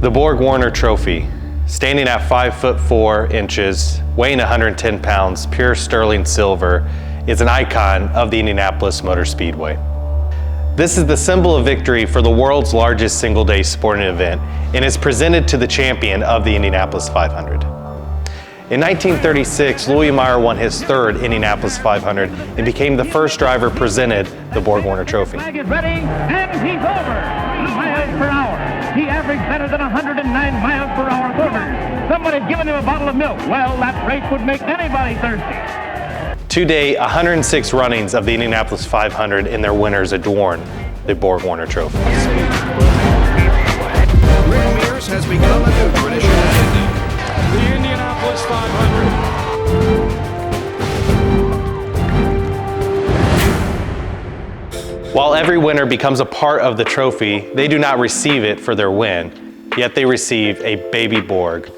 The Borg-Warner Trophy, standing at 5'4", weighing 110 pounds, pure sterling silver, is an icon of the Indianapolis Motor Speedway. This is the symbol of victory for the world's largest single-day sporting event and is presented to the champion of the Indianapolis 500. In 1936, Louis Meyer won his third Indianapolis 500 and became the first driver presented the Borg-Warner Trophy. Flag is ready, and he's over 2 miles per hour. He averaged better than 109 miles per hour quarters. Someone had given him a bottle of milk. Well, that race would make anybody thirsty. To date, 106 runnings of the Indianapolis 500 and their winners adorn the Borg-Warner Trophy. Rick Mears has become a new tradition. The Indianapolis 500. While every winner becomes a part of the trophy, they do not receive it for their win, yet they receive a baby Borg.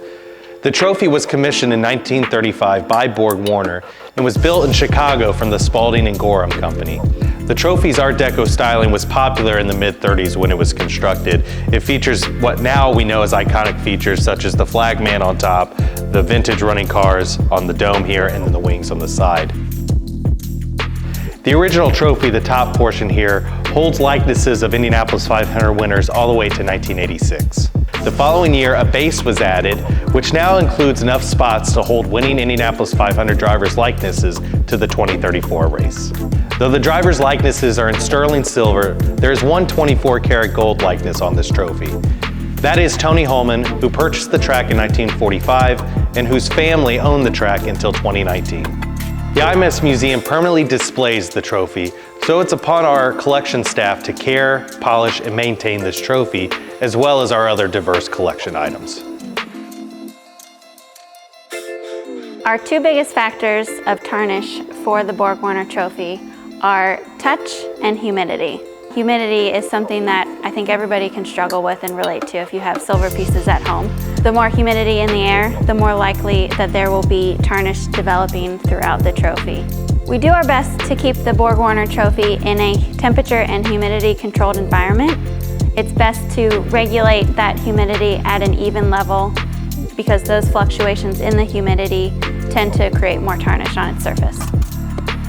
The trophy was commissioned in 1935 by Borg-Warner and was built in Chicago from the Spalding and Gorham Company. The trophy's Art Deco styling was popular in the mid-30s when it was constructed. It features what now we know as iconic features such as the flagman on top, the vintage running cars on the dome here, and then the wings on the side. The original trophy, the top portion here, holds likenesses of Indianapolis 500 winners all the way to 1986. The following year, a base was added, which now includes enough spots to hold winning Indianapolis 500 drivers' likenesses to the 2034 race. Though the drivers' likenesses are in sterling silver, there is one 24-karat gold likeness on this trophy. That is Tony Holman, who purchased the track in 1945 and whose family owned the track until 2019. The IMS Museum permanently displays the trophy, so it's upon our collection staff to care, polish, and maintain this trophy, as well as our other diverse collection items. Our two biggest factors of tarnish for the Borg-Warner Trophy are touch and humidity. Humidity is something that I think everybody can struggle with and relate to if you have silver pieces at home. The more humidity in the air, the more likely that there will be tarnish developing throughout the trophy. We do our best to keep the Borg-Warner Trophy in a temperature and humidity controlled environment. It's best to regulate that humidity at an even level because those fluctuations in the humidity tend to create more tarnish on its surface.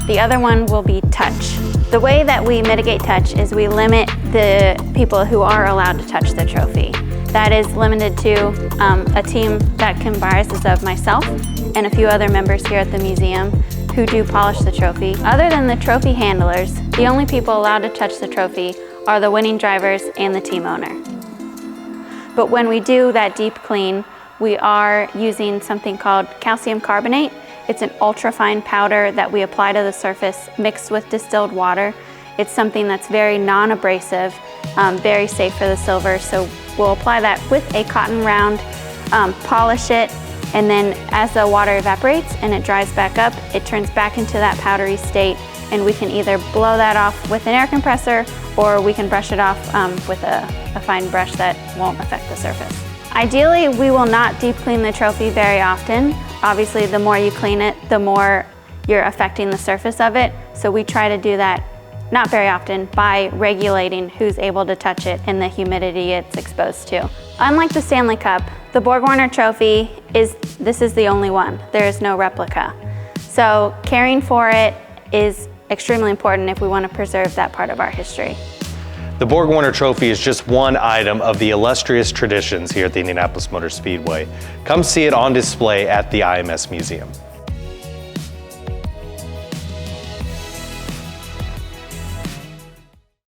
The other one will be touch. The way that we mitigate touch is we limit the people who are allowed to touch the trophy. That is limited to a team that comprises of myself and a few other members here at the museum who do polish the trophy. Other than the trophy handlers, the only people allowed to touch the trophy are the winning drivers and the team owner. But when we do that deep clean, we are using something called calcium carbonate. It's an ultra-fine powder that we apply to the surface mixed with distilled water. It's something that's very non-abrasive, very safe for the silver. So we'll apply that with a cotton round, polish it, and then as the water evaporates and it dries back up, it turns back into that powdery state, and we can either blow that off with an air compressor or we can brush it off with a fine brush that won't affect the surface. Ideally, we will not deep clean the trophy very often. Obviously, the more you clean it, the more you're affecting the surface of it. So we try to do that not very often by regulating who's able to touch it and the humidity it's exposed to. Unlike the Stanley Cup, the Borg-Warner Trophy is the only one. There is no replica. So caring for it is extremely important if we want to preserve that part of our history. The Borg-Warner Trophy is just one item of the illustrious traditions here at the Indianapolis Motor Speedway. Come see it on display at the IMS Museum.